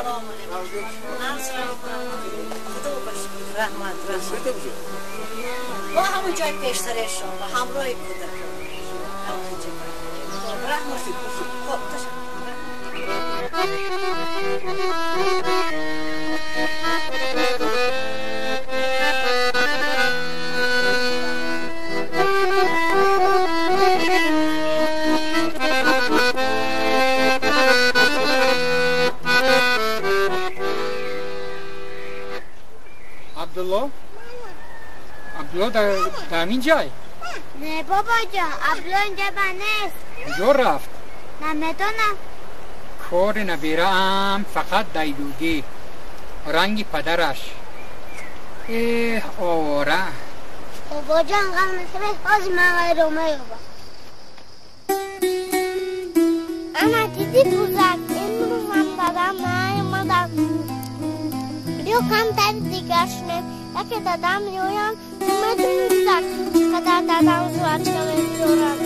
سلام علیکم. خدا باشید. رحمت. با همون جای پیشتر انشاءالله همراه کودک. رحمت. خب عبدالله در همین جای؟ نه بابا جان، عبدالله اینجا نیست. کجا رفت؟ نمیدونم. کار نبیرم فقط دیدوگی رنگی پدرش. آواره. بابا جان غم نسبه از من رومه با انا دیدی بوزک امروز هم دادم نیومدم. بیا کم در دیگرشونه یکی دادم یویم اومدم بوزک پدر دادم زوج کنم بیارم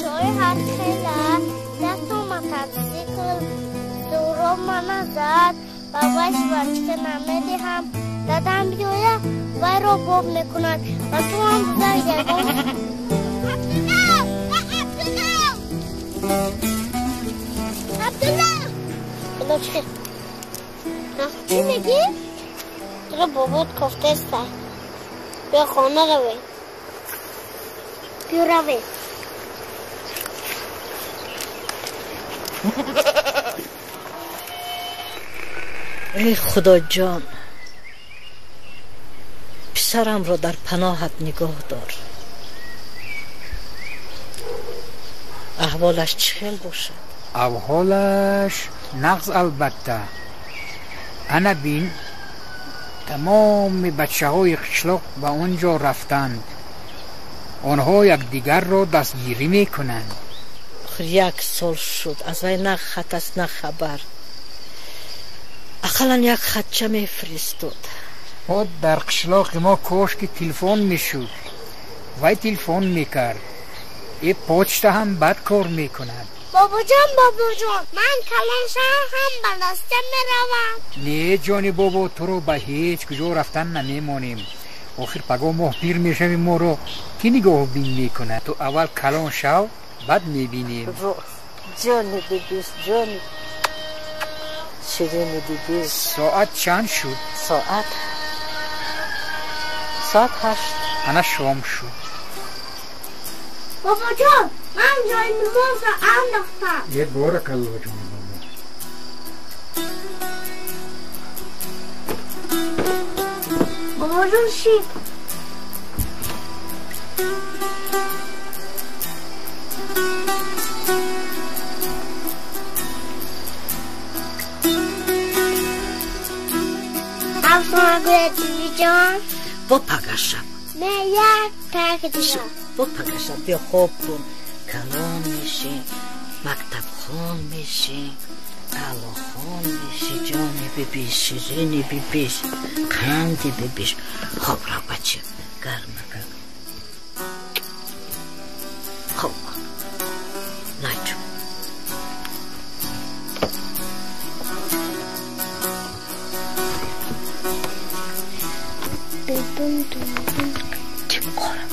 چای هر خیله دستو متبسیکل دورو منو زد باباش بچه نمیدی هم دادم بیایم وای رو باب میکنن و تو هم بزرگه عبدالله اینو چی میگی؟ تو بابات کفته سر بیا خانه روی بیا روی ای خدا جان پسرم را در پناهت نگاه دار. احوالش چهل باشد؟ احوالش نقص البته. انا بین تمام بچه های قشلاق به اونجا رفتند. آنها یک دیگر را دستگیری میکنند. یک سال شد از وی نه خط است نه خبر. اقلا یک خطچه میفرستاد. خود در قشلاق ما کاش که تلفن میشد وی تلفن میکرد. این پوچته هم بد کار میکند. بابا جان من کلنشهر هم بلسته میروم. نه جانی بابا تو رو به هیچ کجا رفتن نمیمانیم. آخر پگاه ما پیر میشویم ما رو کی نگاه بین میکنه. تو اول کلان شو بعد میبینیم. جانی بیبیست جانی شیرینی بیبیست. ساعت چند شد؟ ساعت 8. انا شام شد. بابا جان من جای نماز را انداختم. یه بارک الله جان بابا جان چی؟ افسانه گویه دیوی جان با پگشم نه یک ترک دیشم با پگشم بیا خواب کن. کلام میشی مکتب خان میشی علا خان میشی. جانی بیبیش شیرینی بیبیش قندی بیبیش. خواب را بچه گرمه خواب کن نایجو. تیم قارم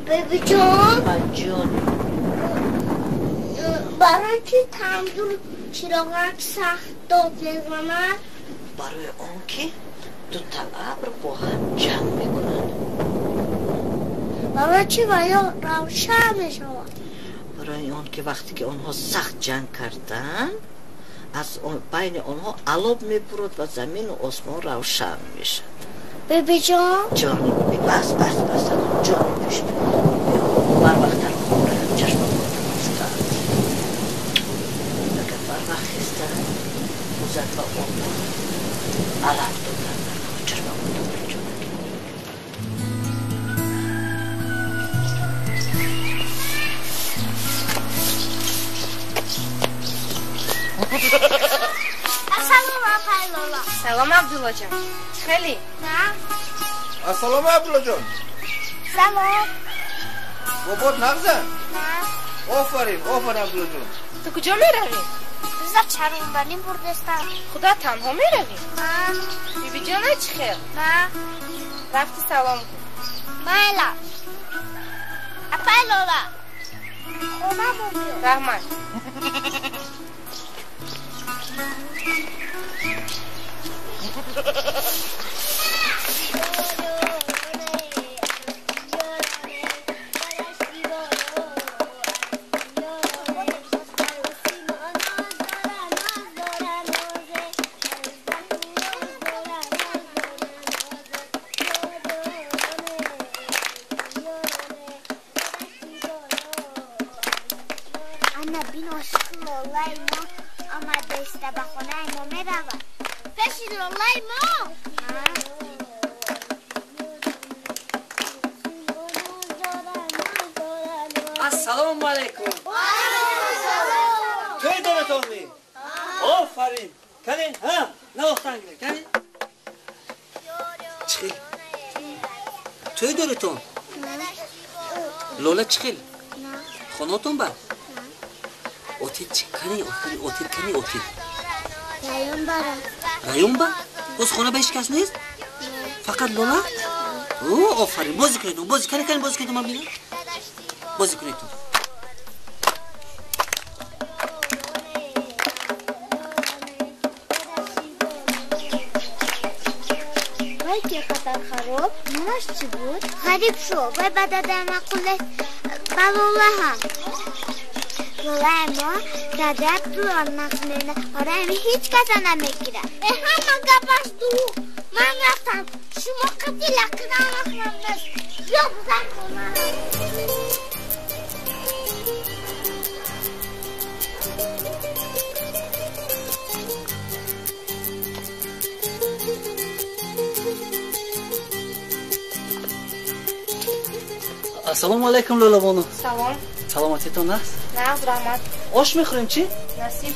بیبی جان برای چی تندور چراغک سخت داد میزند؟ برای اون که دو تا ابر با هم جمع میکنن. برای چی باید روشن میشود؟ برای اون که وقتی که اونها سخت جنگ کردن از بین اونها علوب میبرد و زمین و آسمان روشن میشد. بیبی جان؟ جانی بیبی بس جانی پیش بر وقت تر چشم بستن اگر بر وقت خسته بزد و اون علم دادن چشم بودن جانی. السلام علیکم. سلام عبدالله جان. خیلی؟ نه. السلام عبدالله جان. سلام. بابات نبزن؟ نه. آفرین عبدالله جان. تو کجا میروی؟ بزا چرون بریم بردستم. خدا تنها میروی؟ نه. بیبی جان چی خیر؟ نه. رفتی سلام کن. مایلا. اپای لولا. خونه بودیم. رحمت. السلام علیکم. توی دارتون می؟ آفرین. کنین ها نواختن گیره کنین. چخیل؟ توی دارتون؟ لولا چخیل؟ خوناتون با؟ اوتید چی کنی؟ اوتید کنی اوتید؟ رایون برم. رایون با؟ باز خونه به هیچ کس نیست؟ فقط لولا؟ اوه آفرین بازی کنیدون بازی کنیدون من بینم بازی کنیدون. وای که خطر خراب نوناش چی بود؟ غریب شو وای بدادر مقوله بلوله هم لوله ما دادر دور نخمینه آره امی هیچ کسا نمیگیره همه گپش دو من رفتم شما قدی لقیدم نخمم بس یا بزن کنم. السلام علیکم لولا بانو. سلام. سلامتیتون است؟ نه رحمت. آش میخوریم چی؟ نصیب.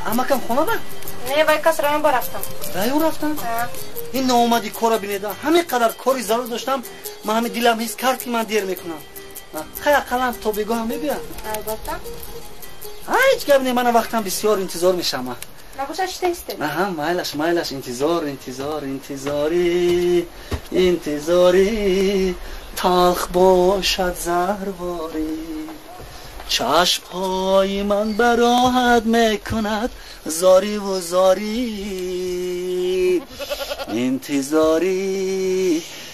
اما کم خونه با؟ نه وای کس رایون با رفتم. رایون رفتم؟ این ناومدی کارا بینیده همین قدر کاری ضرور داشتم من همین دیلم حس کرد که من دیر میکنم. خیلی قلم تو بگو هم میبیم. البته. هیچ گپ نه من وقتم بسیار انتظار میشم. نگوش چی است؟ نه مایلش انتظاری تلخ باشد زهرواری چشم‌های من براحت میکند زاری و زاری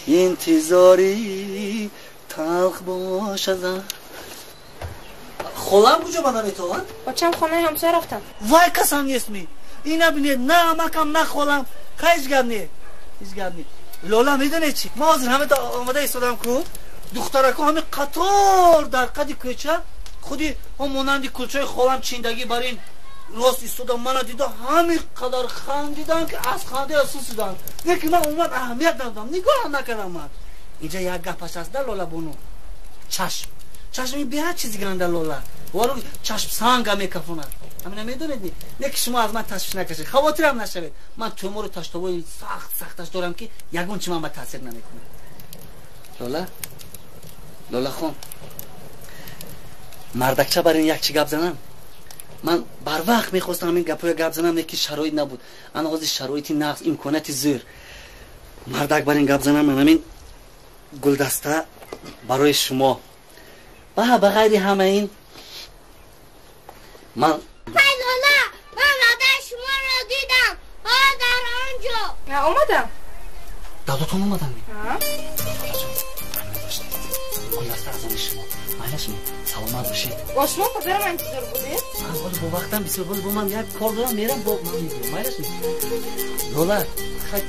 انتظاری تلخ باشد زهر. خولم کجا بدم تو؟ با چند خونه همسایه رفتم. وای کسان نیست می اینا بینید نه مکم نه خولم خیش گرد نی لولا میدونه چی ما حاضر همه آماده ایستادم کو دخترکو همه قطار در قدی کوچه خودی هم مانند کلچه خولم چیندگی بر این راست ایستادم من دیدم همین قدر خندیدن که از خنده اسوسیدن یکی من اومد اهمیت ندادم نگاه هم نکردم من اینجا یک گپش هست در لولا بونو چشمی به چیزی گرنده لولا وارو چشم سنگ هم میکفوند همین میدونید نه که شما از من تشویش نکشید خواطرم نشوید من تومور تاشتوی سختش دارم که یگون چی من به تاثیر نمیکنه. لولا خون مردکچه برای یک چی گپ زنم من بر وقت میخواستم این گپ زنم یکی شرایط نبود انا از شرایطی نقص امکاناتی زیر مردک برای این گپ زنم من همین گلدسته برای شما به غیر همه این من لولا من رادر شما رو دیدم در آنجا. نه اومدم. داداتون اومدن می؟ خلاصه از آن شما معنیش سلامت باشید. با شما پدرم انتظار بودید؟ من ولی با وقتم بسیار ولی با من یک کار دارم میرم با من میگم معنیش لولا خیلی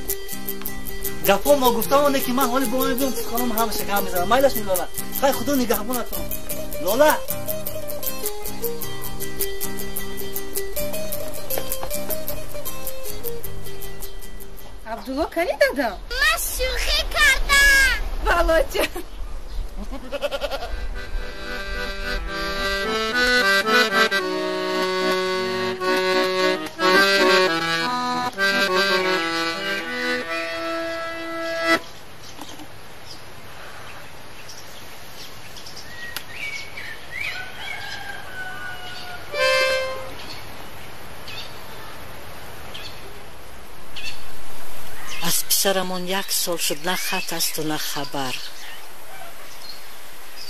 گپا ما گفتم اونه که من حالی با من بیام خانم همه شکم میزنم مایلش می لولا خیلی خدا نگهبانتون لولا عبدالله کنی دادم من شوخی کردم والا چه از پسرمون 1 سال شد نه خط است و نه خبر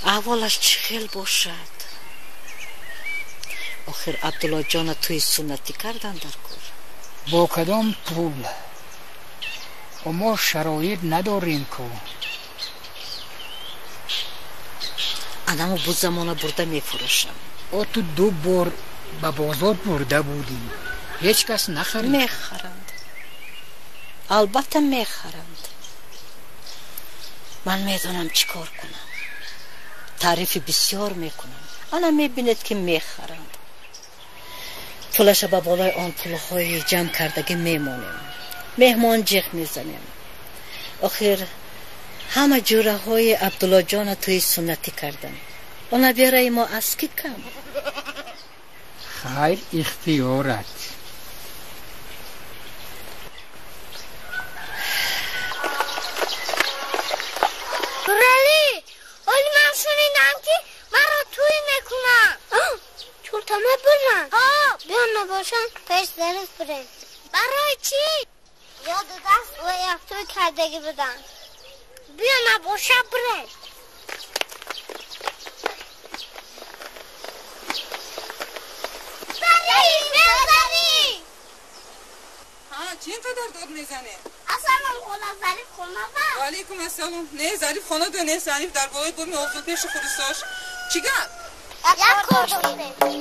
احوالش چه خیل باشد آخر عبدالله جان توی سنتی کردن در کار با کدام پول و ما شرایط نداریم که آدمو بود زمانه برده میفروشم او تو 2 بار به بازار برده بودیم هیچ کس نخرید میخرند البته میخرند من میدونم چیکار کنم تعریف بسیار میکنم آنها میبینید که میخرند پولش به بالای آن پولهای جمع کردگی میمونیم مهمان جیغ میزنیم آخر همه جوره های عبدالله جان توی سنتی کردن آنها بیاره ما از کی کم خیر اختیارت رالی اولی من شنیدم که مرا توی نکنم چورتمه برن بیان نباشن پیش زنید برن برای چی؟ یاد دست و یک توی کردگی بدن بیان نباشه برن بزنی چی اینقدر داد میزنه؟ السلام خدا ظریف خونه با علیکم السلام نه ظریف خانه دو نه ظریف در باید برمی آفزون پیش خودستاش چی گرد؟ یک کار داشته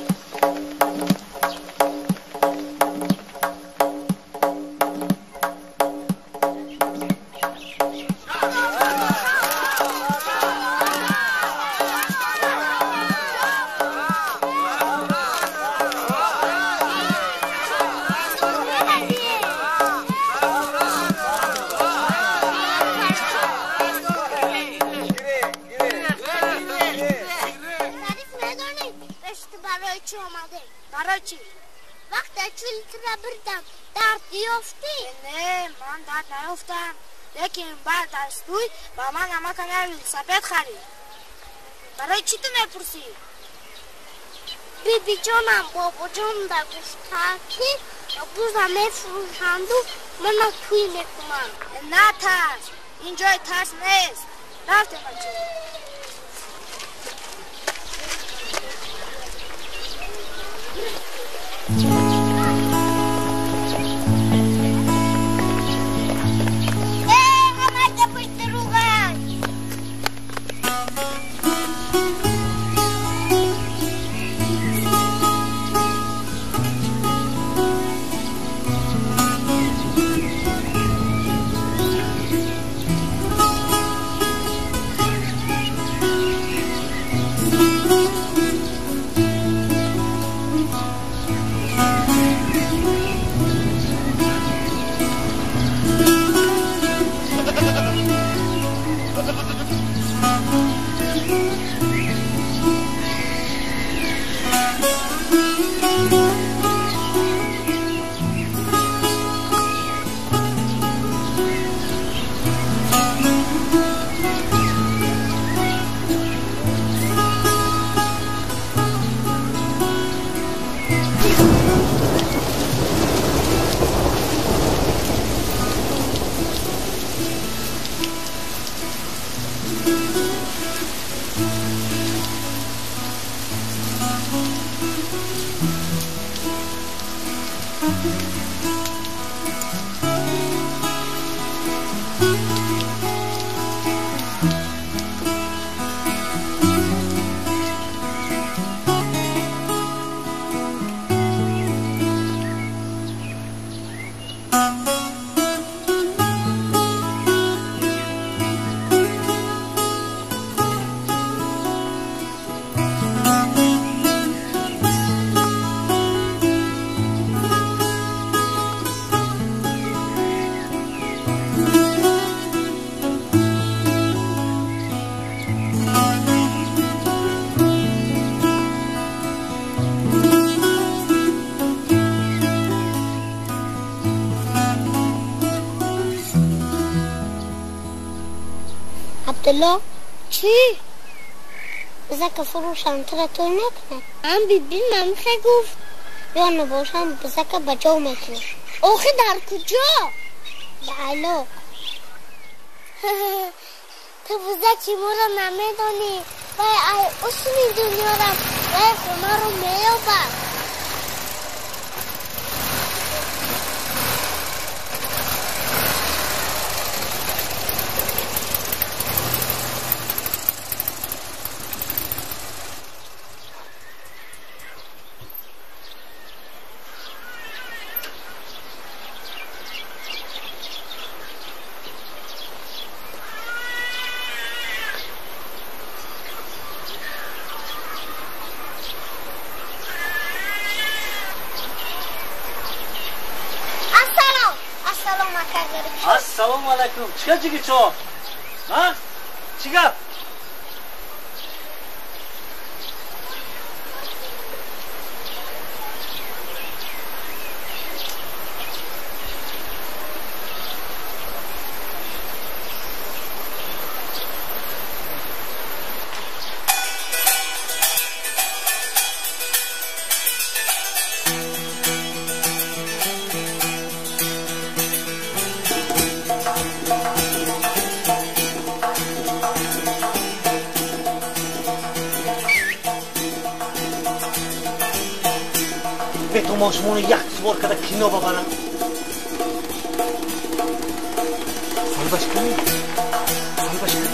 برای چی؟ وقتی چولی را بردم درد یافتی؟ نه من درد نیافتم لیکن بعد از توی با من همه کنه سپید خرید برای چی تو میپرسی؟ بیبی جانم بابا جان در گفتن که بوزم میفروشند و من توی میکنم نه ترس این جای ترس نیست رفتیم بچه عبدالله چی؟ بذار که فروشم تو را توی نکنه هم بیبین ممخه گفت یا نباشم بذار که بجا میکنه آخه در کجا؟ بله تو بذار چی ما را نمیدانی وای اصلی دنیا را وای خونه رو میابد السلام علیکم چیکار جیگی چو؟ ها؟ چیکار؟ تو ماشمون یک سوار کده کینو ببرم صاحبش کنی صاحبش کنی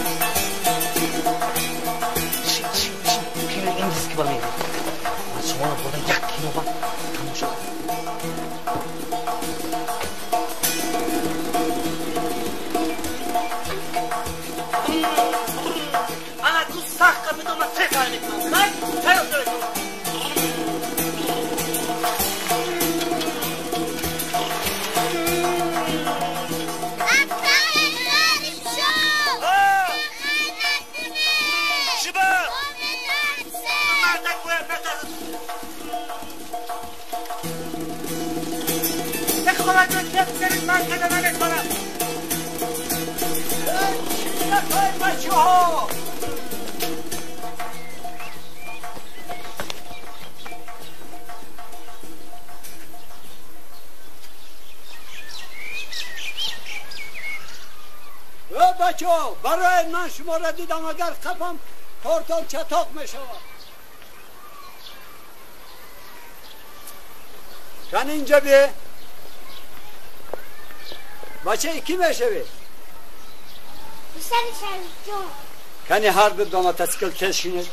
چی کینو این دیست که بمیره من شما رو بردم یک کینو با تماشا انا تو سخت که بدون سه کار میکنم خواهی؟ خیلی افتاره کنم من که دمانت کنم نکای بچه ها بچه ها برای من شما را دیدم اگر خفم کارتان چطاق می شود کن اینجا بیه بچه کی میشوی؟ بسر شریف جان کنی هر دو دو متسکل کشینید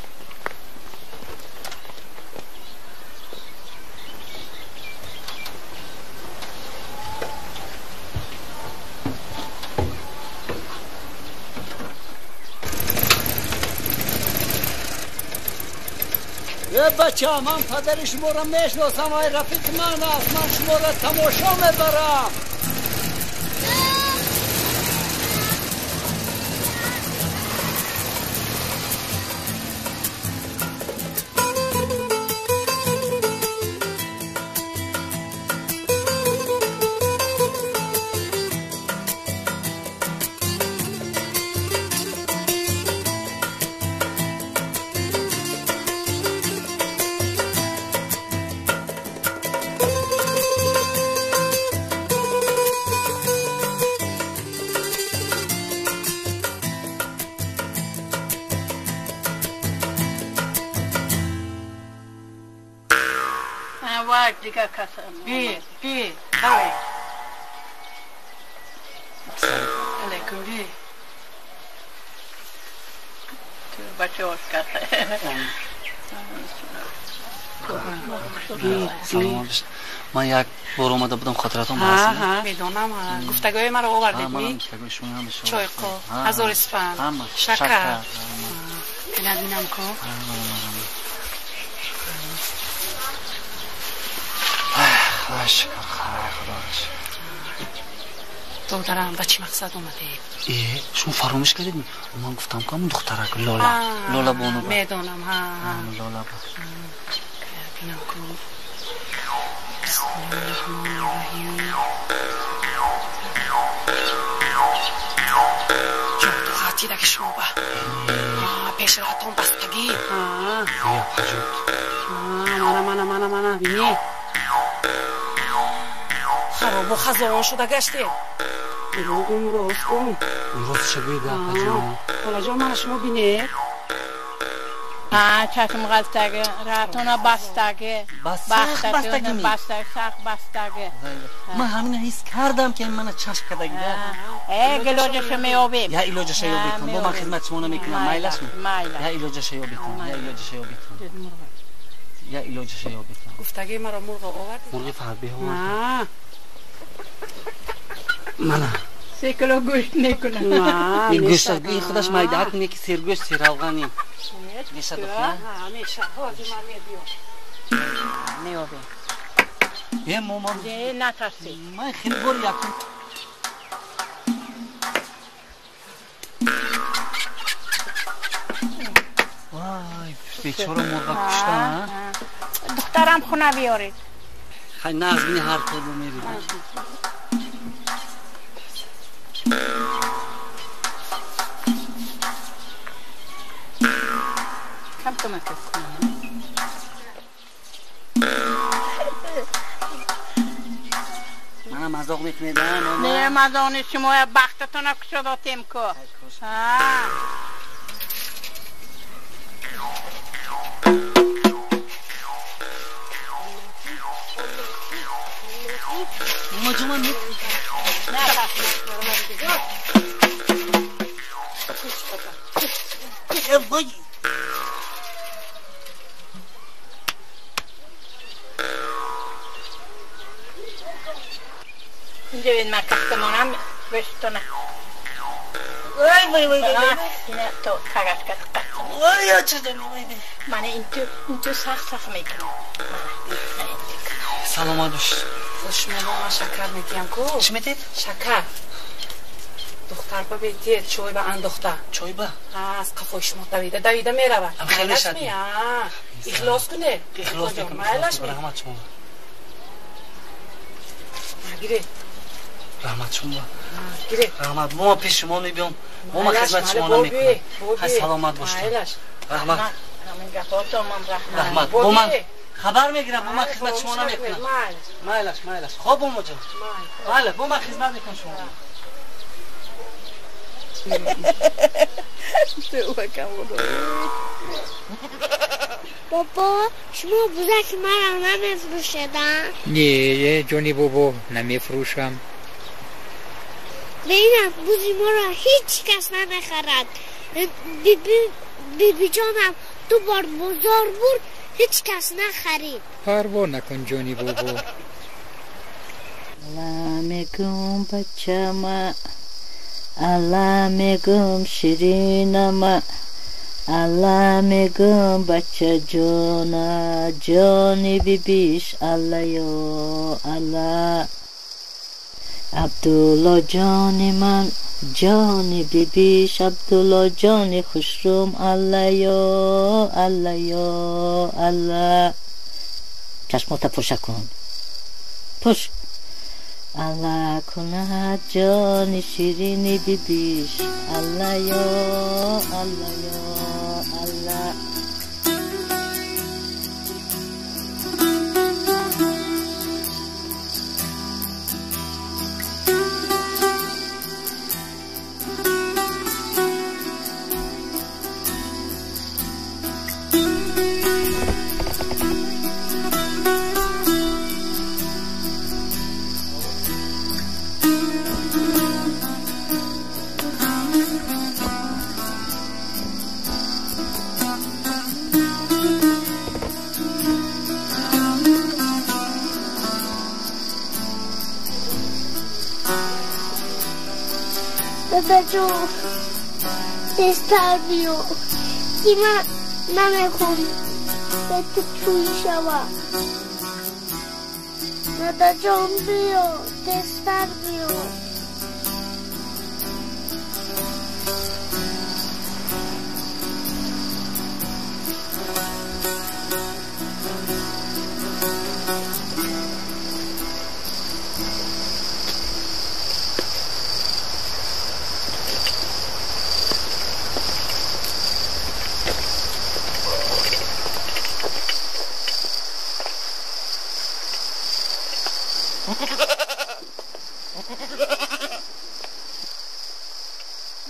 بچه من پدر شما را میشناسم های رفیق من است من شما را تماشا میبرم دیگه کسم بی هاوی علیکم بی تو بچه هاش کسه سلام من یک بار اومده بودم خاطراتم هست میدونم گفتگوی مرا آوردید می گفتگوی شما هم شما چای کو هزار اسفند شکر ببینم کو شکر خدا دخترم به چی مقصد اومدید؟ شما فراموش کردید من گفتم که همون دخترک لالا بانو میدونم لالا بانو بینم کن بسم الله الرحمن الرحیم جان تو Батидagi sho'ba. Peshraton bastagi. Yo'q, hajot. Mana, bini. Xarobo xazon shuda gashti. Umroz kun. Umroz chegida, hajot. Xolajon mana shuni bini. چشم غلطگه راتونا بستگه بستگه سخت بستگه من همین حس کردم که من چشم کدگی گلوجش میابیم یا ایلوجش یابی کن با من خدمت شما نمیکنم مایلش می یا ایلوجش یابی کن یا ایلوجش یابی کن گفتگی مرا مرغ آوردی مرغ فربی ها منه 3 کیلو گوشت نکنه این گوشتگی خودش مایده کنه که سرگوشت سیرالغانی میشه دختر میشه حاجی من میبیام میابیم یه مامان نترسی من خیلی بار یکم وای بیچاره مرغ کشتن دخترم خونه بیارید خیلی نازمینی هر کدوم میرید کم کمک کنم منم مذاق میکنیدم نه مذاق شما بختتون رو کشو داتیم که مجموعه میکنم نه اینجا بید من کفتمانم بشتونه وای اینه تو تگش کت وای چه داری من این تو سخت میکنم سلامت باش خوش من شکر میتیم کو چی میتید؟ شکر دختر با بیتید چوی با انداخته چوی با؟ از قفایش ما دویده میرود هم خیلی شدی اخلاص کنه اخلاص کنه رحمت شما گیره رحمت شما گیره رحمت ما پیش شما میبیم ما خدمت شما نمیکنم خیلی سلامت باشید رحمت رحمت با من خبر میگیرم با من خدمت شما نمیکنم مایلش خوب با مجا بله با من خدمت میکنم شما بابا شما بزرگ مرا نمیفروشدن؟ نه جونی بابا نمیفروشم ببینم بوزی ما را هیچ کس نمیخرد بی جانم تو بار بازار بود هیچ کس نخرید پروا نکن جونی بابا علامگم بچه‌م علامگم شیرینم علامگم بچه جانی بیبیش الله یا الله عبدالله جانی من جانی بیبیش عبدالله جانی خوشروم الله یا الله چشماتا پوشه کن پوش الله کنه جانی شیرینی بیبیش الله یا الله دادا جون دستر بیو که من نمیخوام به تو توی شوم دادا جون بیو دستر بیو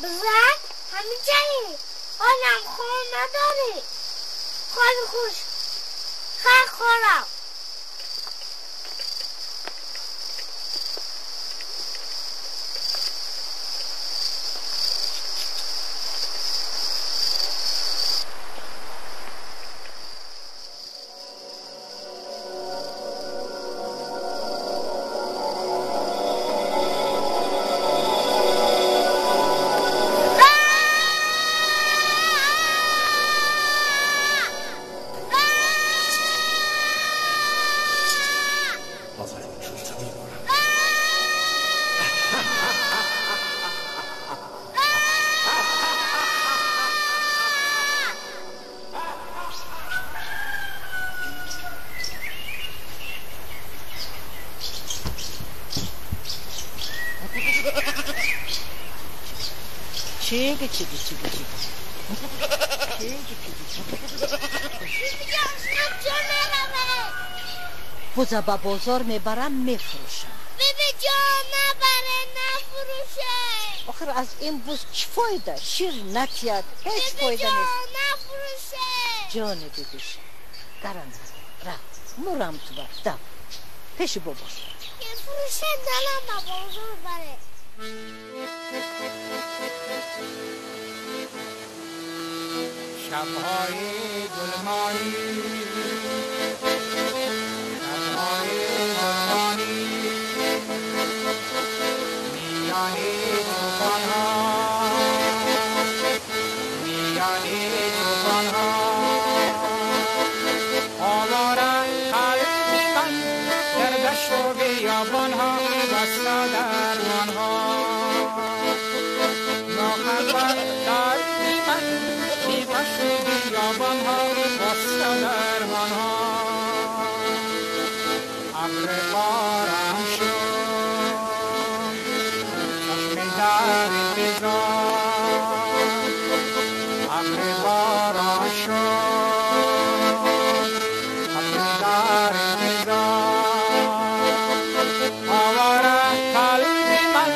بزن همین جایی حالم خون نداری خیلی خوش خیلی خورم چیگه بوزا با بازار میبرم میفروشم بیبی جان نبره نفروشه آخر از این بوز چی فایده شیر نتید هیچ فایده نیست بیبی جان نفروشه جان بیبیش درم را مورم تو بر دم پیش بابا فروشه دلم با بازار بره شب‌های گلمانی میانی توفان‌ها آواره قلبی من در دشت و بیابان‌ها بسته درمان‌ها ناخبر قلبی من بی دشت و بیابان‌ها بسته درمان‌ها ابر باران شد چشم در انتظار ابر باران شد چشم در انتظار آواره قلبی من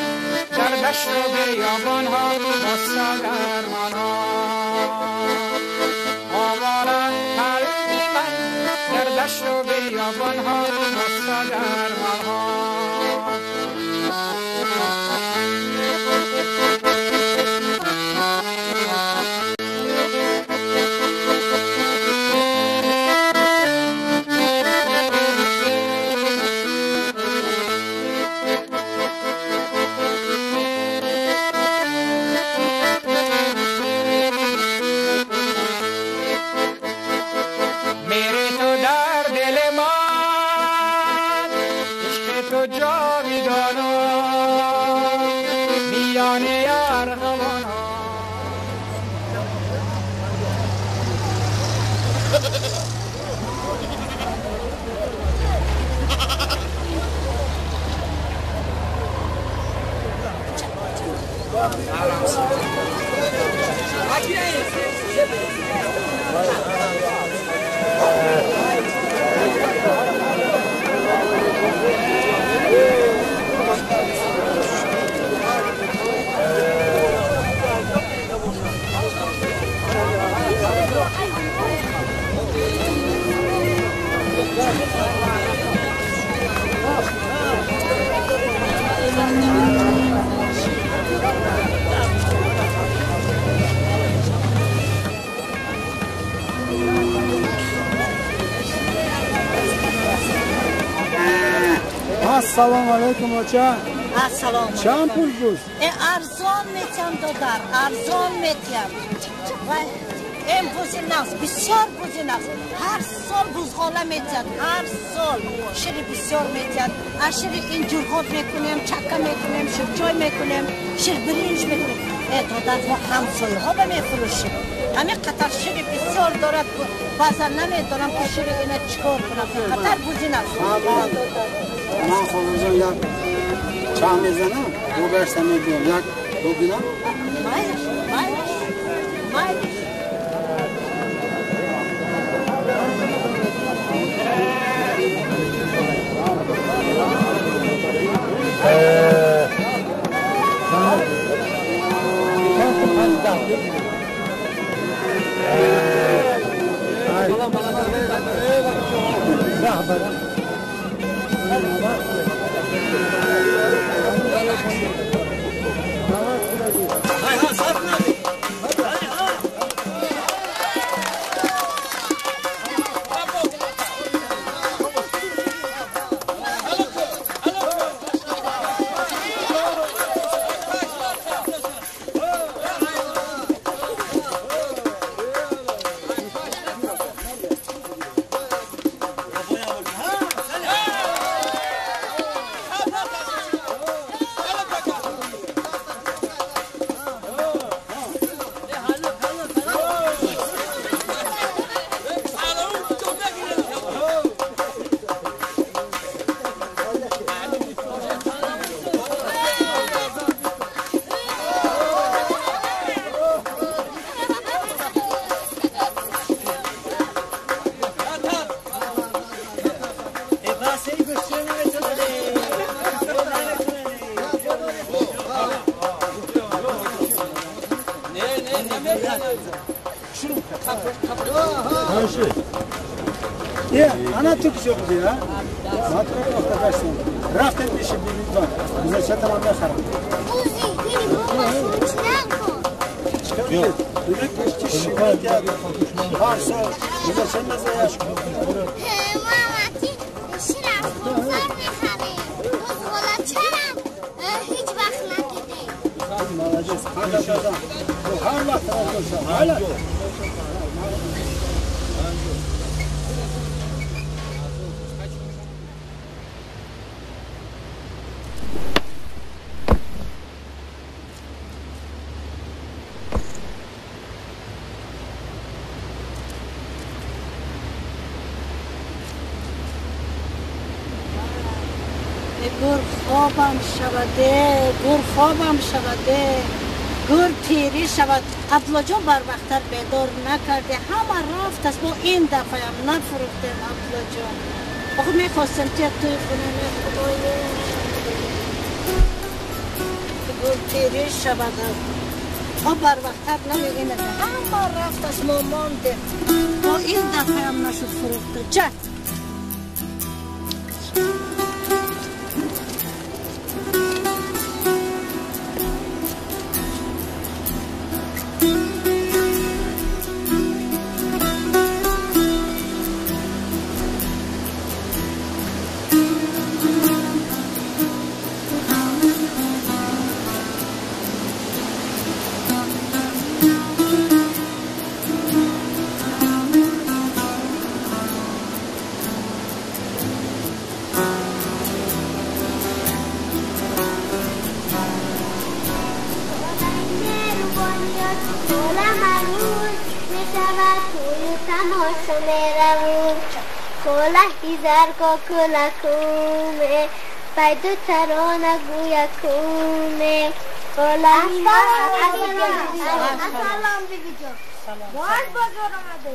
در دشت و بیابان‌ها بسته درمان‌ها آواره قلبی من در دشت و بیابان‌ها بسته درمان‌ها السلام علیکم بچه السلام چند پول بود؟ ارزان میتیم دادر ارزان میتیم و این بوزی نفس بسیار بوزی نفس هر سال بوزغاله میتید هر سال شیر بسیار میتید از شیر اینجور خود میکنیم چکه میکنیم شیر چای میکنیم شیر برنج میکنیم دادر ما همسایه ها به میفروشیم همین قطر شیر بسیار دارد بازار نمیدارم که شیر اینه چکار کنم قطر بوزی نفس من خواهدم یک چند میزنم دو برسه میدیم یک دو بینم مایلش Ana Türk yok diyor. Matrak arkadaşlar. Raft etmiş bir var. Bize çatamam ne karar. Yok. Direkt işte şikayet ya. Varsa bize çelmez yaş. Mamati şiraf bozar mekhare. Bozgola çaram. Hiç vaqt nakide. Молодец. Arkadaşlar. Bu her vakit olsa. Hala. گر خوابم شوده گر خوابم شوده گر پیری شود عبدالله جان بر وقتت بیدار نکرده همه رفت است با این دفعه هم نفروختیم عبدالله جان آخه میخواستم توی خونه خدایا گر پیری شود ها بر وقتت نمیگینه همه رفت است ما مانده با این دفعه هم نشد فروخته چه Coca-Cola come, fai tu tarona guia come. Cola Assalam bibijo. Boş bozor amade.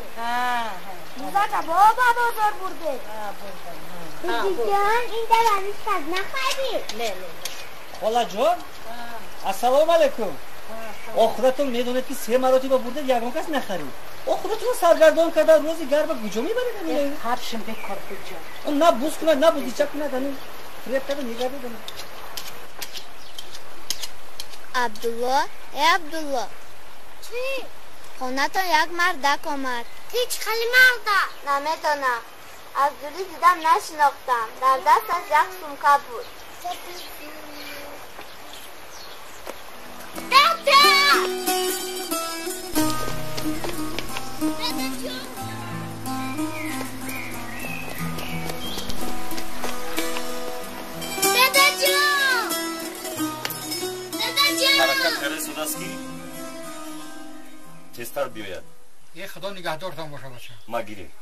Muzaka baba bozor burde. Bibijon inda bani sad nakhadi. Ne. Cola jon. Assalomu alaykum. Oxiratum medoned ki 3 marotaba burde yagam kas nakhari. Oxiratum sargardon karda rozi garba gujo mibaradi. Har shim bekor gujo. Na buz kunad na buzichak kunad ani trep kada nigar bedam. Abdullah, Abdullah. Chi? Xonaton yak mardak omad. Hech xali marda. Nametona. Abdulli didam nashinoqtam. Dar dastаш як sumka bud. Dada! حرکت کرده صداست کی؟ تستر بیاید. یه خدا نگهدارتان باشه بچه. ما گیریم.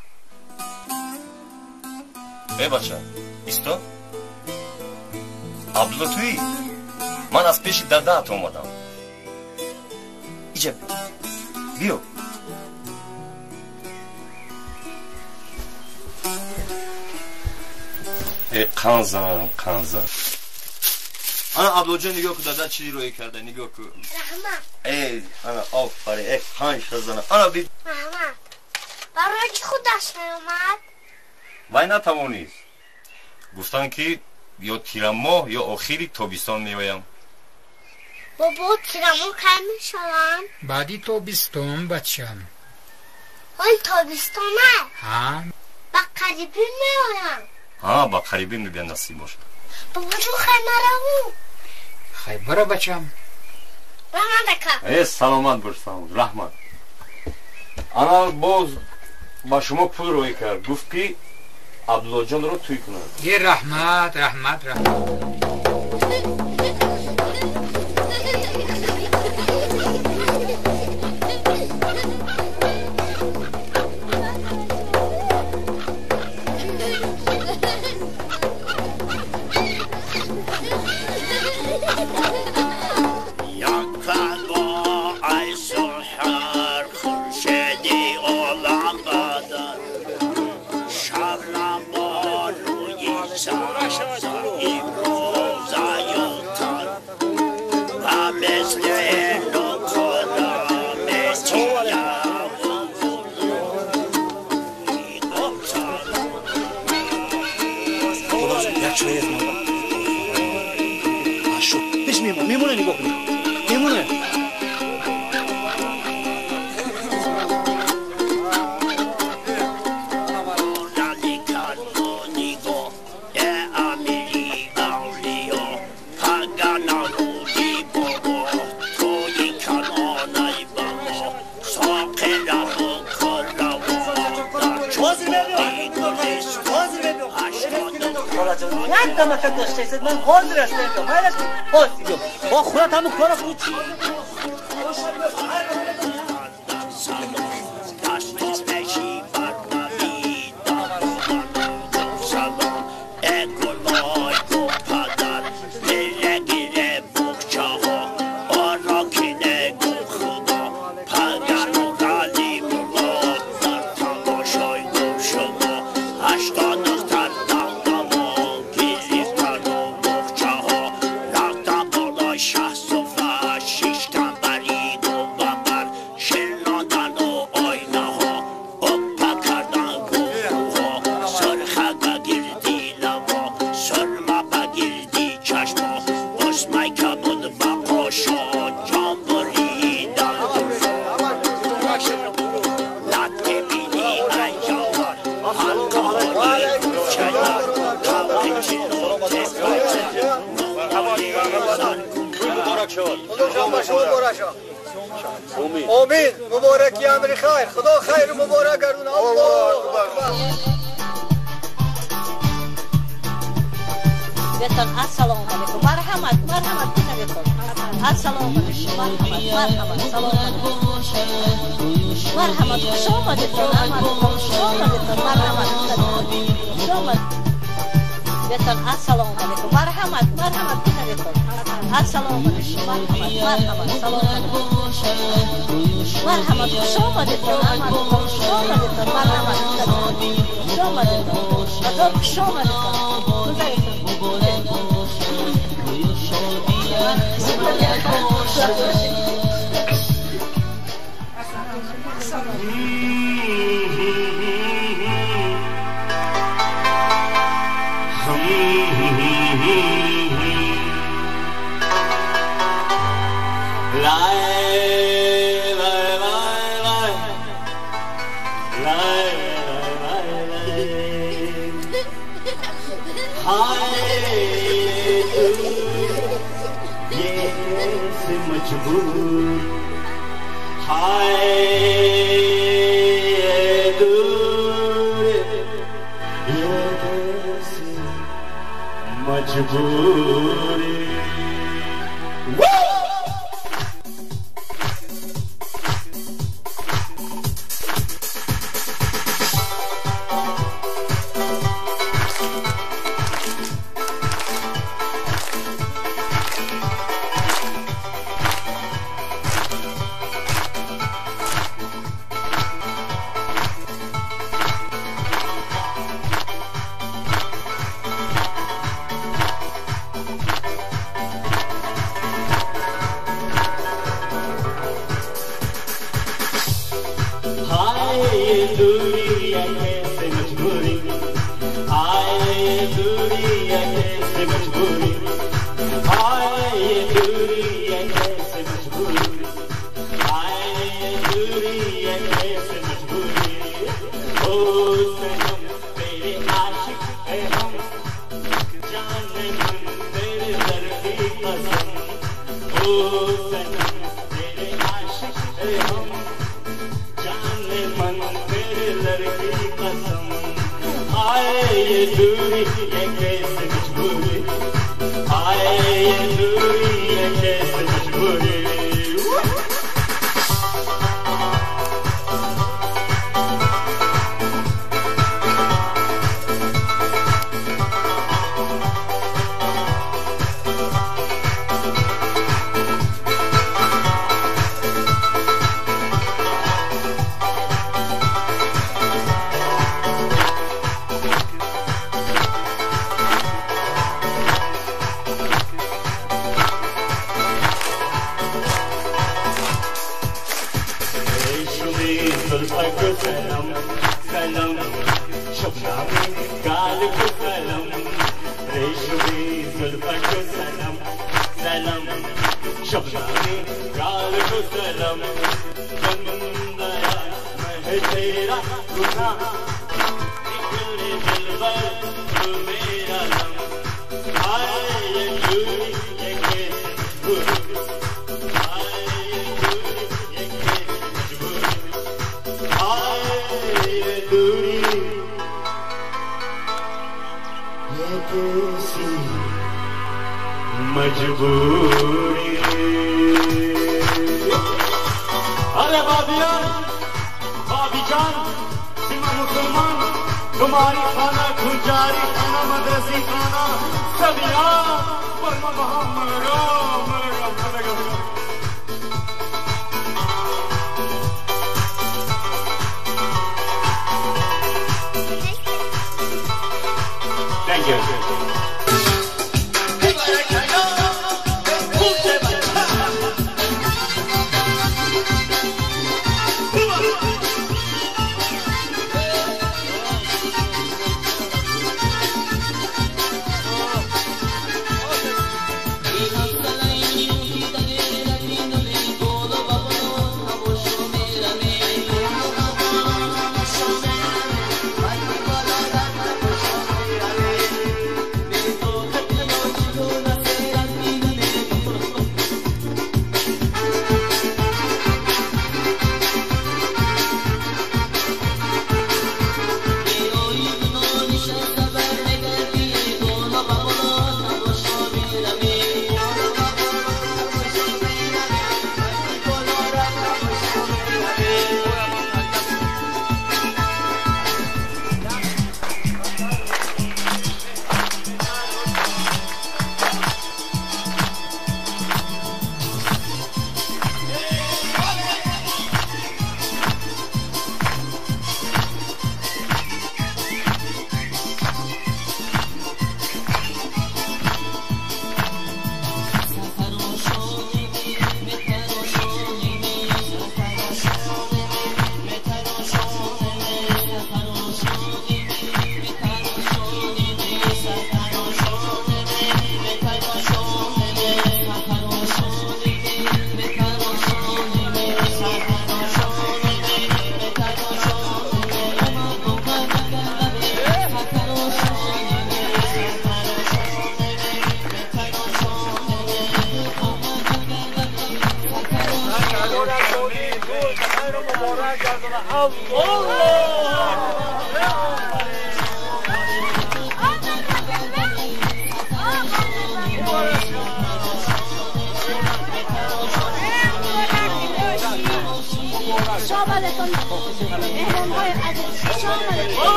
ای بچه ایستا. عبدالله تویی؟ من از پیش دردت اومدم. ایجا بیو. ای قنزم. انا عبدالله جان نگاه که داده چی روی کرده نگاه که رحمت ای انا آفره ای خانش رزانه انا بی رحمت برای چی خودش نیومد؟ وای نتوانید. گفتن که یا تیر ماه یا آخری تابستان میایم. بابا تیرمون کی میشوم؟ بعدی تابستان بچم. حال تابستانه؟ ها با قریبی میایم. ها با قریبی میبین نصیب باشه. بابا جو خیمه خیلی برا بچم. رحمت ای سلامت باش سلامت رحمت. انا باز با شما پول روی کرد گفت که عبدالله جان رو توی کنند. یه رحمت. میمونه نگاه کنیم میمونه نه دمتن داشته است من حاضر هستم من حاضر با خودت هم کار خود چی آمین مبارکی امری خیر خدا خیر و مبارک گردون الله اکبر بتون السلام علیکم مرحمت کنه بتون السلام علیکم مرحمت سلام علیکم مرحمت خوش آمدید خوش آمدید مرحمت بتون السلام علیکم مرحمت کنه بتون السلام علیکم مرحمت سلام علیکم مرحمت خوش آمدید خوش آمدید مرحمت خوش آمدید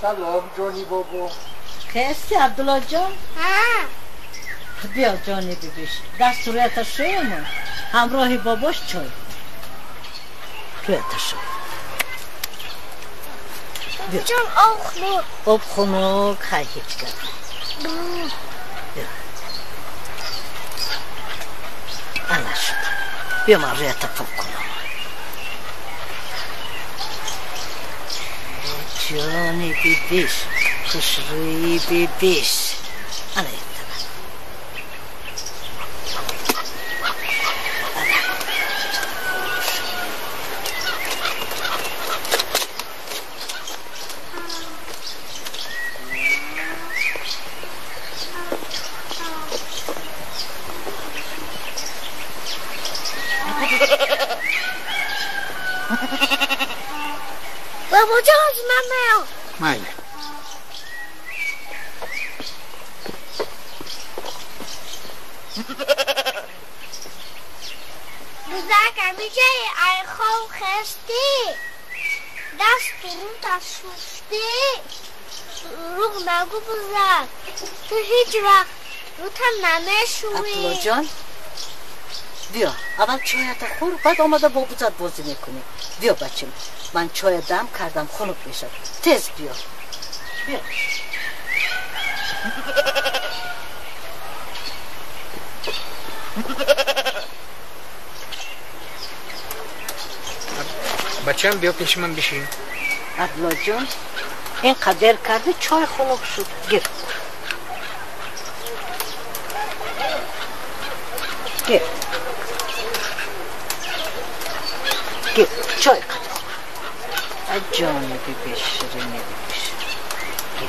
سلام جانی بابا. خستی عبدالله جان؟ بیا جانی ببیش دست روی تشویمون همراه باباش چای روی تشوی جان آب خنک های هیچ کرد انا شد بیا من روی تفاق کنم جان بیبیش خوشروی بیبیش آره بابا جان من میام مایه بزرگ همیشه ای خواب خستی دست رو تا شستی رو نگو بزرگ تو هیچ وقت رو تا نمیشوی عبدالله جان بیا اول چایت خور بعد آمده با بزرگ بازی میکنی بیا بچم من چای دم کردم خنک بشد تیز بیا بیا بچم بیا پیش من بشین عبدالله جان این قدر کرده چای خنک شد گیر گیر گیر چای قدر جان بیبیش شیرینی بیبیش گیر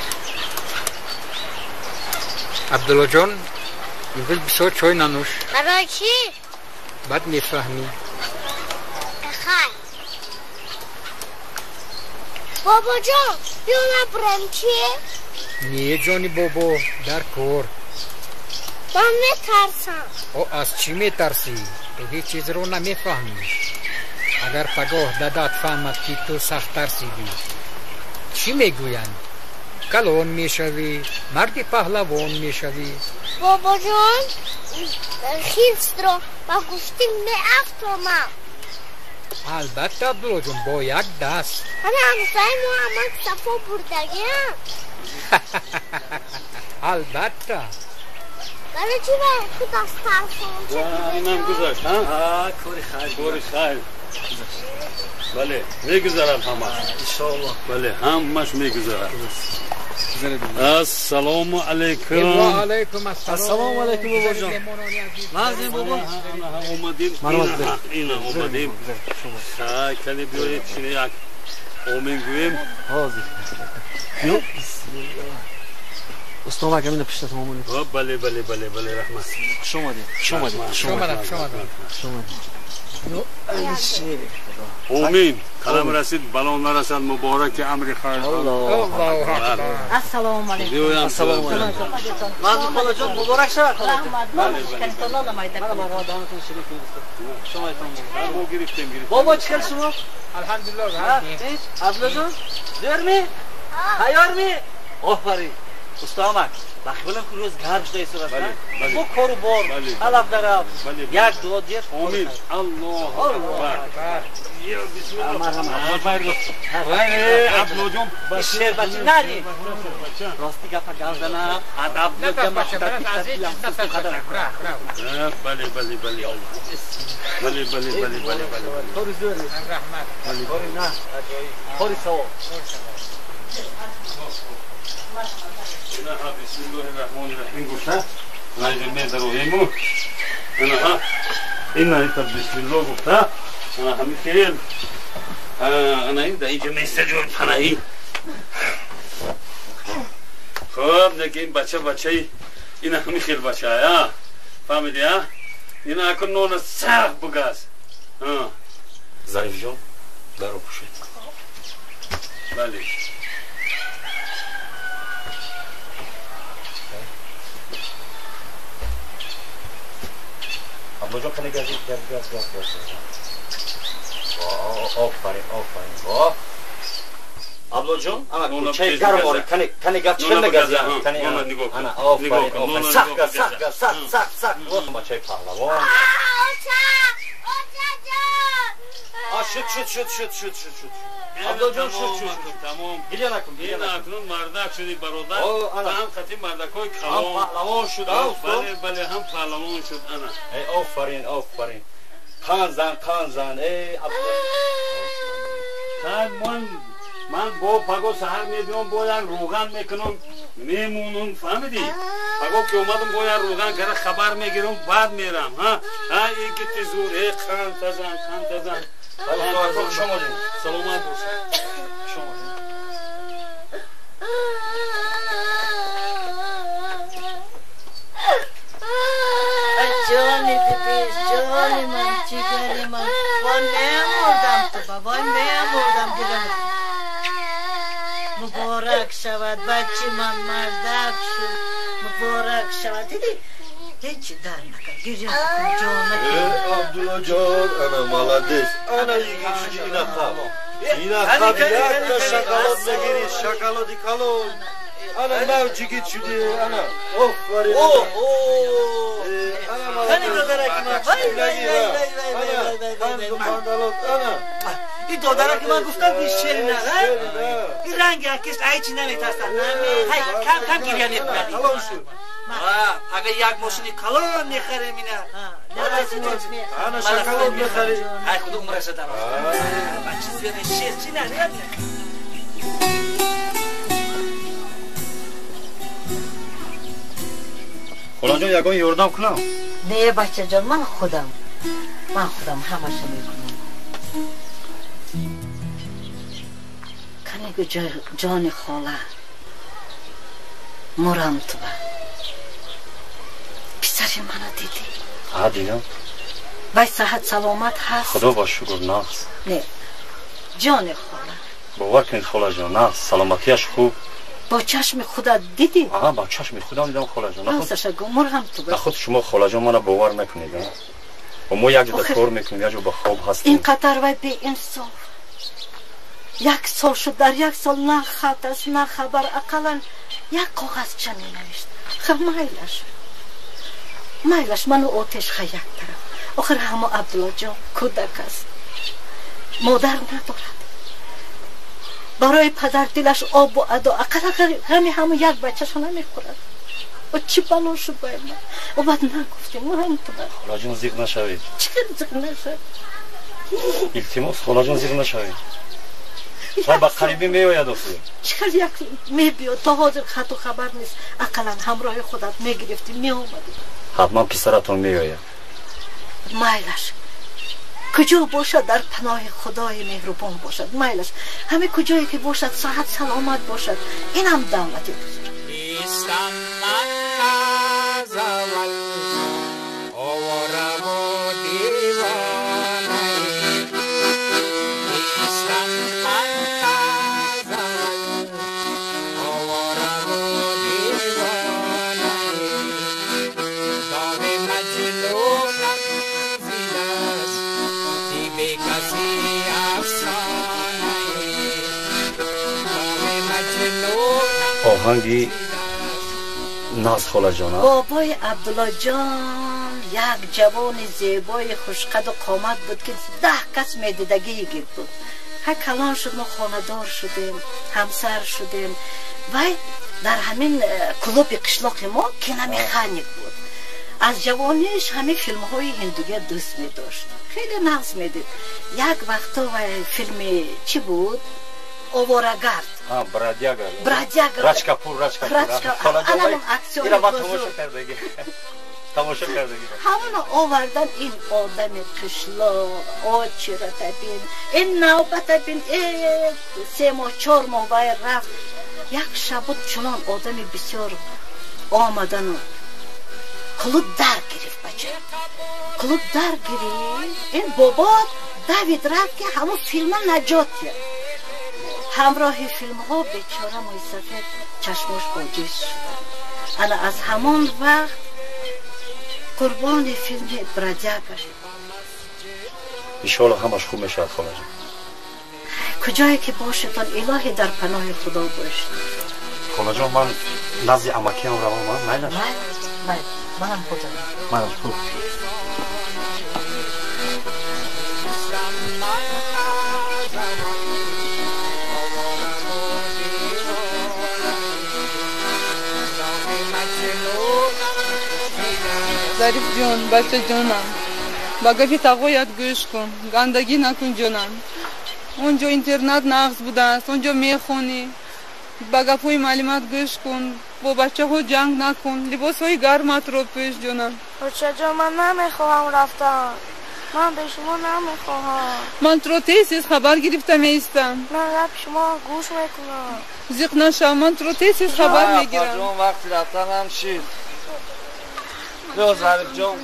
عبدالله جان امروز بسیار چای ننوش برای چی؟ بعد میفهمی بخیر بابا جان بیا نبرم چیه؟ نیه جانی بابا در کار من میترسم او از چی میترسی؟ تو هیچ چیز رو نمیفهمی اگر پگاه دادت فهمد که تو سخت ترسیدی چی میگویند؟ کلون میشوی مردی پهلوان میشوی بابا جان خیست رو با گفتیم میافتمم البته عبدالله جان با یک دست همه همسای محمد صفا بردگیم البته برای چی باید خود از ترسان اینم گذاشت ها؟ کاری خیر کاری خیر بله میگذارم همه انشاءالله بله همش میگذارم السلام علیکم و علیکم السلام علیکم بابا جان نازنین بابا اومدیم اینا اومدیم کلی بیایید چینه یک آمین گویم حاضر یو استاد اگه من پیشت اومدیم بله بله بله بله رحمت شما آمین کلام رسید بلا نرسد مبارک امر خیر السلام علیکم السلام علیکم نازنین خاله جان مبارک شد بابا چیکار شما الحمدلله عبدالله جان دورمی تیارمی آفرین استاد وقتی بلند که روز گرم شده ایستاد با کارو بار علف درم یک دو دیر آمین الله اکبر بسم الله عبدالله جان بشیر بچه نری راستی گفت گردنم ادب بگم بله بله بله بله بله بله کاری زوری کاری نه کاری سوا بسم الله الرحمن الرحیم گفته نایده میدروهیمو این نایده بسم الله گفته همین خیل انا این در اینجا میسته جور پناهی خب دیگه این بچه این همین خیل بچه ها فهمیدی ها این اکن نون سخت بگاز ظریف جان در رو پوشید بله عبدالله جان کنه گازی گاز آفرین عبدالله جان اما چه گرم آره کنه گاز چند گازی انا آفرین سخت ما چه پهلوان شد عبدالله جان شد تمام گریه نکن این اکنون مردک شدی برادر هم خطی مردکای کلام پهلوان شد بله هم پهلوان شد انا آفرین کان زن ای عبدالله من من با پگاه سحر میبیام با یک روغن میکنم میمونم فهمیدی؟ پگاه که اومدم با یک روغن گره خبر میگیرم بعد میرم ها این که تزور خان تزن شما جون سلامت باشید شما جانی بیبیش جانی من جیگری من وای میمردم تو بابا میمردم دیگه مبارک شود بچه من مردک شد مبارک شود دیدی هیچی در نکن گریه کن جانکی عبدالله جان انا مالادیس انا یکی شدی اینا خواب یک تا شکلات بگیری شکلاتی کلون انا نو جگید شدی انا اوه واری خانی دادرک من وای این دادرک من گفتم بیشتری نه این رنگ اکش ایچی نمیترستن کم گریه نمیبردی اگه یک ماشینی کلون میخریم اینه انا شکلات میخریم های خود عمرش دارم بچه زیره شیر چی نه خدا جان یکان یاردم کنم نه بچه جان من خودم همشه میکنم کنه جان خاله مرم تو پسر منو دیدی ها دیدم وای صحت سلامت هست خدا با شکر نه نه جان خاله باور کنید خاله جان نه سلامتیش خوب با چشم خودت دیدی؟ آها با چشم خودم دیدم خاله جان راستش مرهم تو خود شما خاله جان منو باور نکنید و ما یک جا کار میکنیم یک جا به خواب هستیم اینقدر وای بی انصاف یک سال شد در یک سال نه خط است نه خبر اقلا یک کاغذ چه ننوشت خب مایلش منو آتش خیک طرف آخر همه عبدالله جان کودک است مادر ندارد برای پدر دلش آب و ادا اقلا غمی همه یک بچه‌شو نمیخورد و چی بلا شد باید من و بعد نگفتیم مرم تو خاله جان زیغ نشوید چرا زیغ نشوید التماس خاله جان زیغ نشوید وای با قریبی میآید آخه چرا یک میبیاد تا حاضر خط و خبر نیست اقلا همراه خودت میگرفتی میآمدی حتما پسرتون میآید مایلش کجا باشد در پناه خدای مهربان باشد مایلش همه کجایی که باشد صحت سلامت باشد این هم دعوتی بزرگ آهنگی ناز خاله جان بابای عبدالله جان یک جوان زیبای خوشقد و قامت بود که 10 کس میدیدگی گیر بود ها کلان شد ما خاندار شدیم همسر شدیم و در همین کلوب قشلاق ما کینه مکانیک بود از جوانیش همه فیلم های هندوگی دوست می داشت خیلی نقص می دید یک وقتا و فیلم چی بود؟ اوورگارد برادیاگر راج کپور الان اکسیون بزرگ تماشا کردگی همون آوردن این آدم قشلاق آچی را تبین این نوبت بین 3 ماه 4 ماه باید رفت یک شب بود چنان آدم بسیار آمدن و کلوب در گرفت بچه کلوب در گرفت این بابا دوید رفت که همون فیلم نجاتیه همراه فیلم ها بیچاره موی سفید چشمش باجیش شد انا از همون وقت قربان فیلم برادیاگر ایشالا همش خوب میشد خاله جان کجایی که باشتان الهی در پناه خدا باشد خاله جان من نزد عمکی هم روان من میلش منم خودم منم خوب ظریف جون بچه جونم با گفی تقویت گوش کن گندگی نکن جونم اونجا اینترنت نقص بوده است، اونجا میخونی، با گپوی معلومات گوش کن، با بچه ها جنگ نکن، لباس های گرمت رو پیش جونم. بچه جا من نمیخواهم رفتم، من به شما نمیخواهم. من تو تیسیز خبر گرفتم ایستم. من رب شما گوش میکنم. زیق نشم، من تو تیسیز خبر میگیرم. جان وقتی رفتن هم شید بیا ظریف جان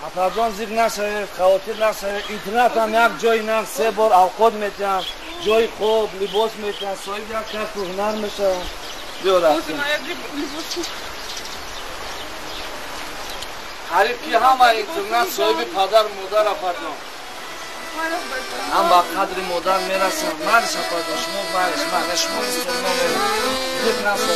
اپر جان زیق نشه، خواطر نشه. اینترنت هم یک جای نه 3 بار اوقات میتیم، جای خوب لباس میتیم، صاحب یک کس رو هنر میشه. بیا رفتیم حریف که همه اینترنت صاحب پدر مادر اپر جان هم با قدر مادر میرسن. مرش اپر جان شما مرش شما استرنا میرسن زیق نشه.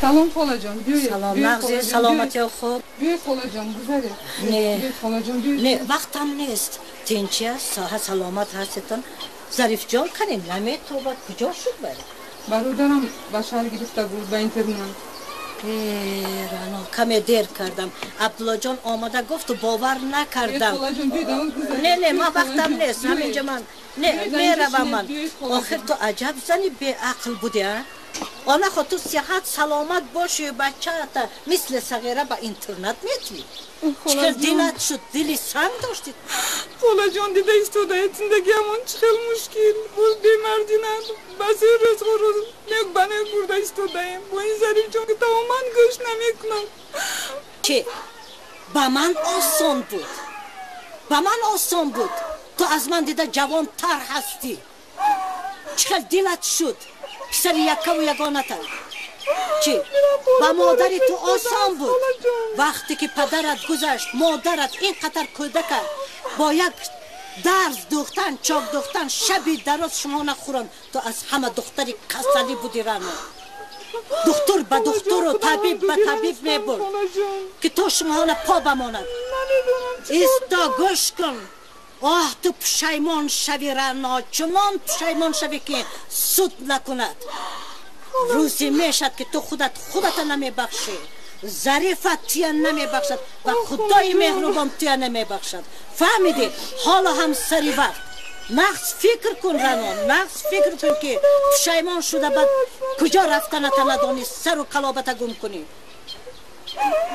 سلام خاله جان، بیایید. سلام مغزی، سلامتی خوب. بیایید خاله جان، گذارید. نه خاله جان بیایید. نه وقتم نیست. تینچی است، صحت سلامت هستتون. ظریف جان کنیم نمیتونه کجا شد بره؟ برادرم بشر گرفته بود به اینترنت. رانو کمی دیر کردم. عبدالله جان آمده گفت و باور نکردم. نه من وقتم نیست. همینجا من میروم من. آخر تو عجب زنی به عقل بودی ها؟ آنها خود تو صحت سلامت باشی و بچه تا مثل صغیره با اینترنت میتوی. چقدر دلت شد؟ دلی سنگ داشتید؟ خاله جان دیده ایستاده زندگی همون چقدر مشکل بود. بیمردی ند بسی رزق و روز نیک به نیک برده ایستاده ایم. با این ظریف جان که تماما گوش نمیکنم. چه؟ با من آسان بود. با من آسان بود. تو از من دیده جوان تر هستی. چقدر دلت شد؟ پسر یکه و یگانه تر. چی؟ با مادری تو آسان بود. وقتی که پدرت گذشت مادرت اینقدر کودک با یک درز دوختن چاک دوختن شبی دراز شما نخورن. تو از همه دختری کسلی بودی رانو. دکتر به دکتر و طبیب به طبیب میبرد که تو شما پا بماند. ایستا گوش کن. آه تو پشیمان شوی رنا، چنان پشیمان شوی که سود نکند. روزی میشد که تو خودت نمیبخشی، ظریفت تیه نمیبخشد و خدای مهربان تیه نمیبخشد. فهمیدی؟ حالا هم سری وقت نقص فکر کن رنا، نقص فکر کن که پشیمان شده بعد کجا رفتنت ندانی، سر و کلابت گم کنی.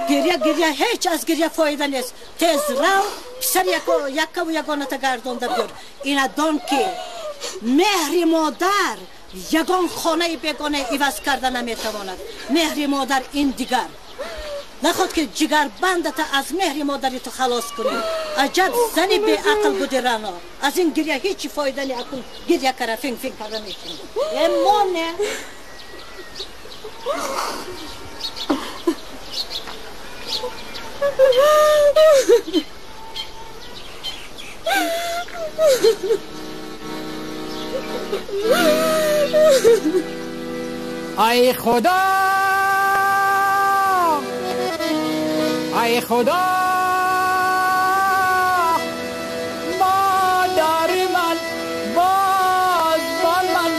گریه هیچ از گریه فایده نیست. تیز رو پسر یکه و یگانت گردانده بیار. اینا دان که مهر مادر یگان خانه بیگانه ایواز کرده نمیتواند. مهر مادر این دیگر نخواد که جگر بندت از مهر مادری تو خلاص کنی. عجب زنی به عقل بودی رنا. از این گریه هیچی فایده نی. اکن گریه کرده فنگ کرده میکنی. اما نه ای خدا ای خدا مادر من باز من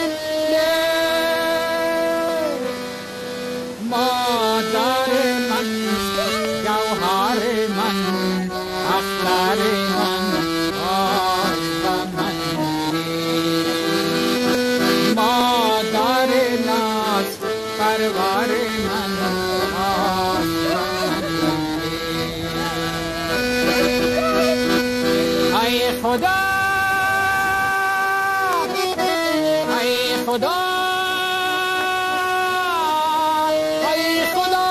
مادر من جوهر من اختر من باز من خدا ای خدا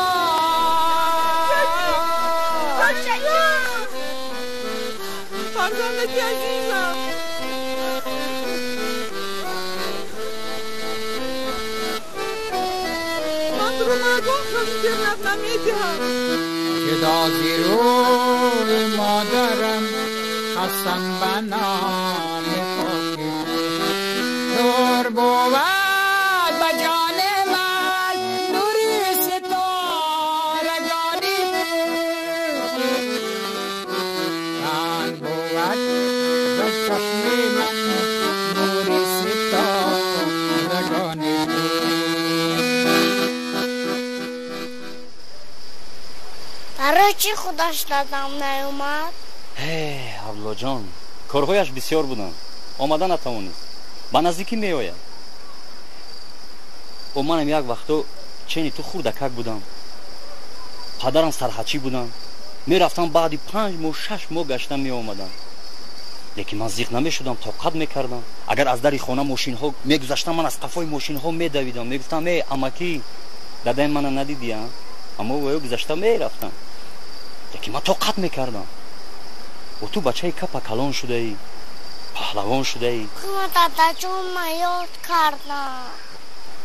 فرزندتی عزیزم من رو مردم خواستیم نمیدیم که دازی روی مادرم خستم بنام پاکی دور بود بجان من نوری ستارگانی من بود بچشمی من نوری ستارگانی برای چی خودش دادم نیومد؟ عبدالله جان کارهایش بسیار بودند آمدن نتوانست به نزدیکی میآید و منم یک وقتا چنین تو خوردکک بودم پدرم سرحچی بودم میرفتم بعدی 5 ماه 6 ماه گشتم میآمدم لیکن من زیق نمیشدم طاقت میکردم اگر از در خانه ماشین ها میگذشتم من از قفای ماشین ها میدویدم میگفتم ای امکی دادای من ندیدی اما و گذشتم میرفتم لیکن من طاقت میکردم و تو بچه کپا کلان شده ای پهلوان شده ای دادا جون من یاد کردم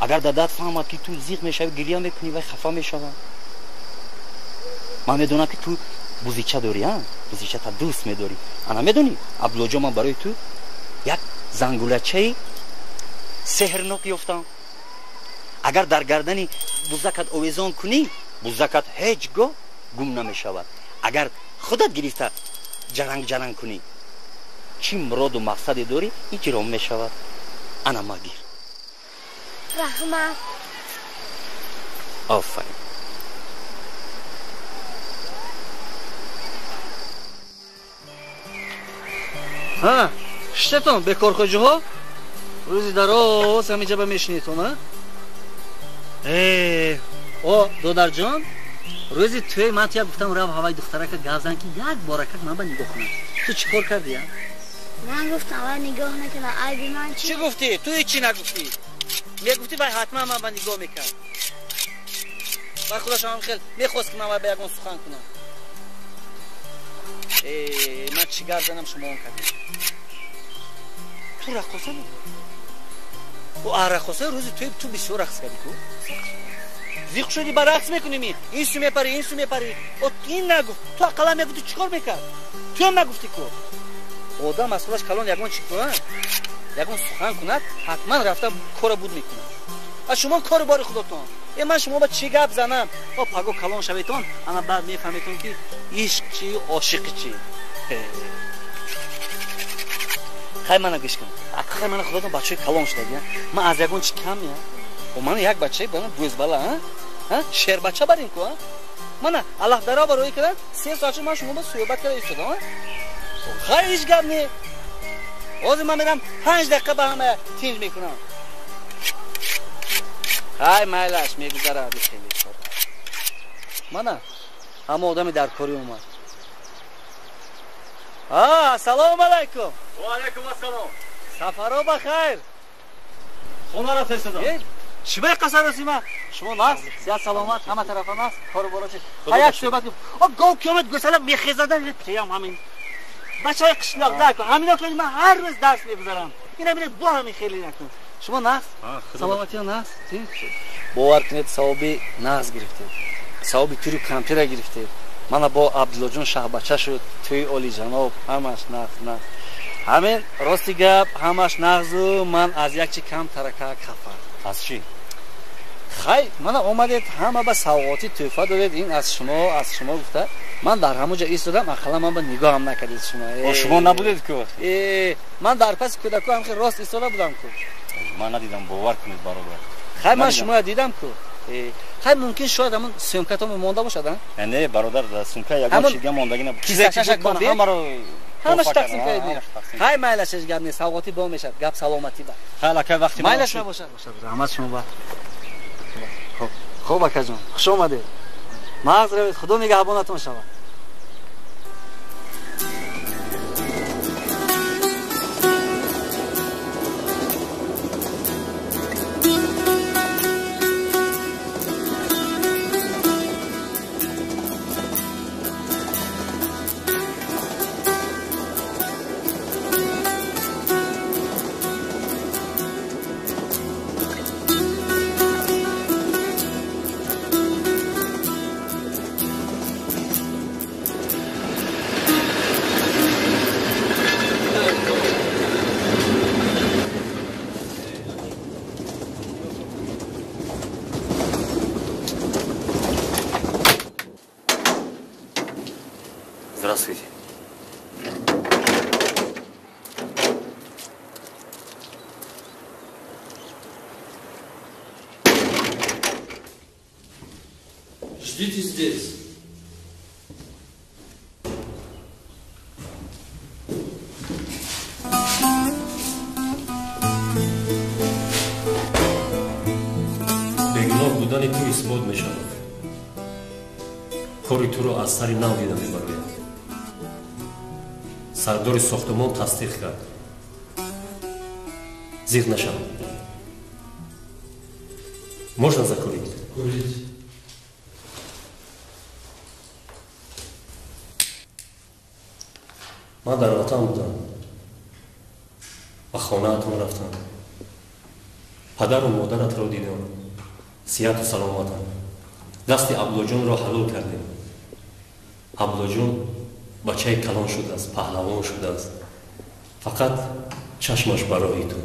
اگر دادات فهمد که تو زیق میشوی گریه میکنی و خفه میشوی من میدونم که تو بوزیچه داری بوزیچه تا دوست میداری انا میدونی عبدالله جان من برای تو یک زنگولچه سحرناک یافتم اگر در گردنی بوزکت آویزان کنی بوزکت هیچگاه گم نمیشود اگر خودت گرفته جرنگ کنی چی مراد و مقصدی داری اجرا میشود انا مگیر رحمت آفرین ها شتتون به کارخوجه ها روزی دراز همینجا به میشنیتون او دادر جان روزی توی من تو یک گفتم رو هوای دختره که گازن که یک بارکک من با نگاه کنم تو چی کار کردی من گفتم وای نگاه نکنم عیبی من چی گفتی تو هیچی نگفتی میگفتی وای حتما من با نگاه میکرد و خدا شما خیلی میخواست که من با یکون سخن کنم من چی گردنم شما اون کردی تو رقصه می و رقصه روزی تو بسیار رقص کردی کو زیق شدی با رقص میکنی این سو میپری این سو میپری این نگفت تو اقلا میگفتی چیکار میکرد تو هم نگفتی کو آدم از خودش کلان یکون چی کنه یکون سخن کند حتما رفته کار بود میکنه از شما کار باری خودتون من شما با چی گپ زنم با پاگو کلان شویتون اما بعد میفهمیتون که عشق چی عاشق چی خیلی من گوش کن خیلی من خودتون بچه کلان شده من از یکون چی کمی و من یک بچه برم دوز بالا شیر بچه بریم کو من الله درا برای کردن 3 ساعت من شما با صحبت کرده ایستادم خیلی هیچ گپ نی باز من میرم 5 دقیقه با همه تینج میکنم های مایلش میگذره خیلی من همه آدمی در کاری اومد سلام علیکم و علیکم السلام سفرها بخیر خونه را فرستادم چی باید قصد رسیمه شما ناس سیاد سلامت همه طرف ناس کارو برو چه یک صحبت گو کیامت گسله میخیزده تیم همین بچه های قشلاق در کن همین ها که من هر روز درس میگذارم این همین با همین خیلی نکن شما ناس سلامتی ها ناس باور کنید صحابی ناس گرفته صحابی توی کمپیره گرفته من با عبدالله جان شه بچه شد توی اولی جناب همش ناس همین راستی گپ همش نغزو من از یک چی کم ترکه کفر از چی؟ خیلی من آمدید همه به سوغاتی توفه دادید این از شما گفته من در همونجا ایستادم اخلا من به نگاه هم نکردید شما شما نبودید که من در پس کودکو هم خیلی راست ایستاده بودم که من ندیدم باور کنید برادر خیلی من شما دیدم که خیلی ممکن شاید همون سمکت هم مونده باشد نه برادر در سمکه یکم چیزی ماندگی نبود چیزی که بود همه رو همش تقسیم کردید های مایلش گپ نیست سوغاتی با میشد گپ سلامتی با خیلی که وقتی مایلش نباشه رحمت شما با خوب اکا جان خوش اومدید مغز روید خدا نگهبانتون شود Ждите здесь. бегуноҳ будани ту исбот мешавад. кори туро аз сари нав дида мебарояд. сардори сохтмон тасдиқ кард. зиқ нашавад. можно закурить? Курить. ман дар ватан будам. ба хонаатон рафтам. падару модаратро дидам. сиҳату саломатам. дасти аблоҷонро ҳалол кардем. аблоҷон бачаи калон шудааст, паҳлавон шудааст. фақат чашмаш барои ту.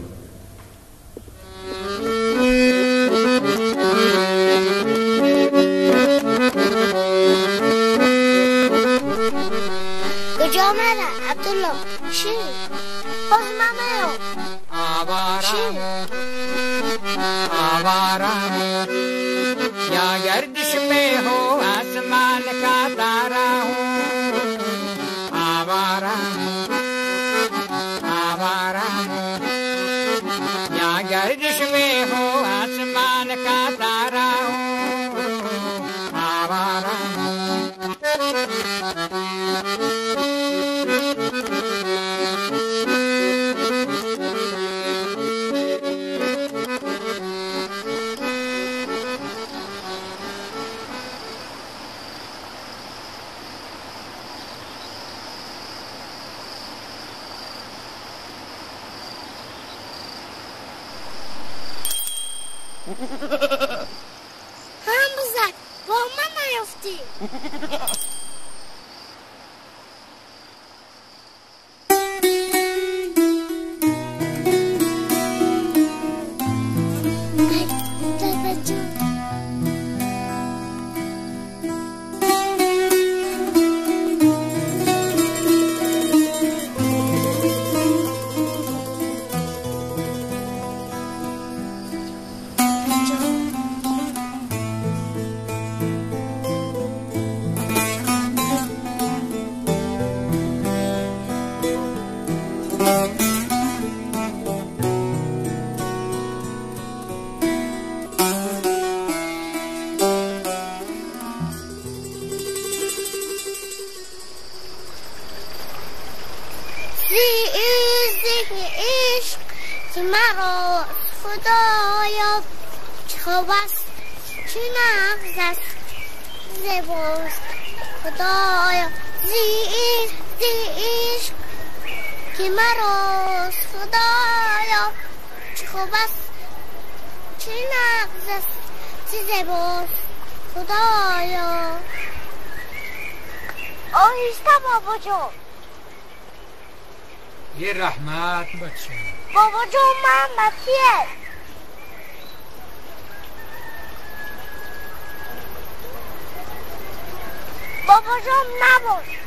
کجا آمده عبدالله؟ چی؟ باز مامه آوارم آوارم یا گردش میں ہو آسمان کا تارا ہوں آوارم آوارم یا گردش میں ہو آسمان کا تارا ہوں آوارم هم بزد با من نیافتی مرا خدایا خوب است چه نغز است زیباست خدایا زیش که مرا خدایا خوب است چه نغز است زیباست خدایا آهسته بابا جان یه رحمت بچه بابا جان من بطیه بابا جان نباش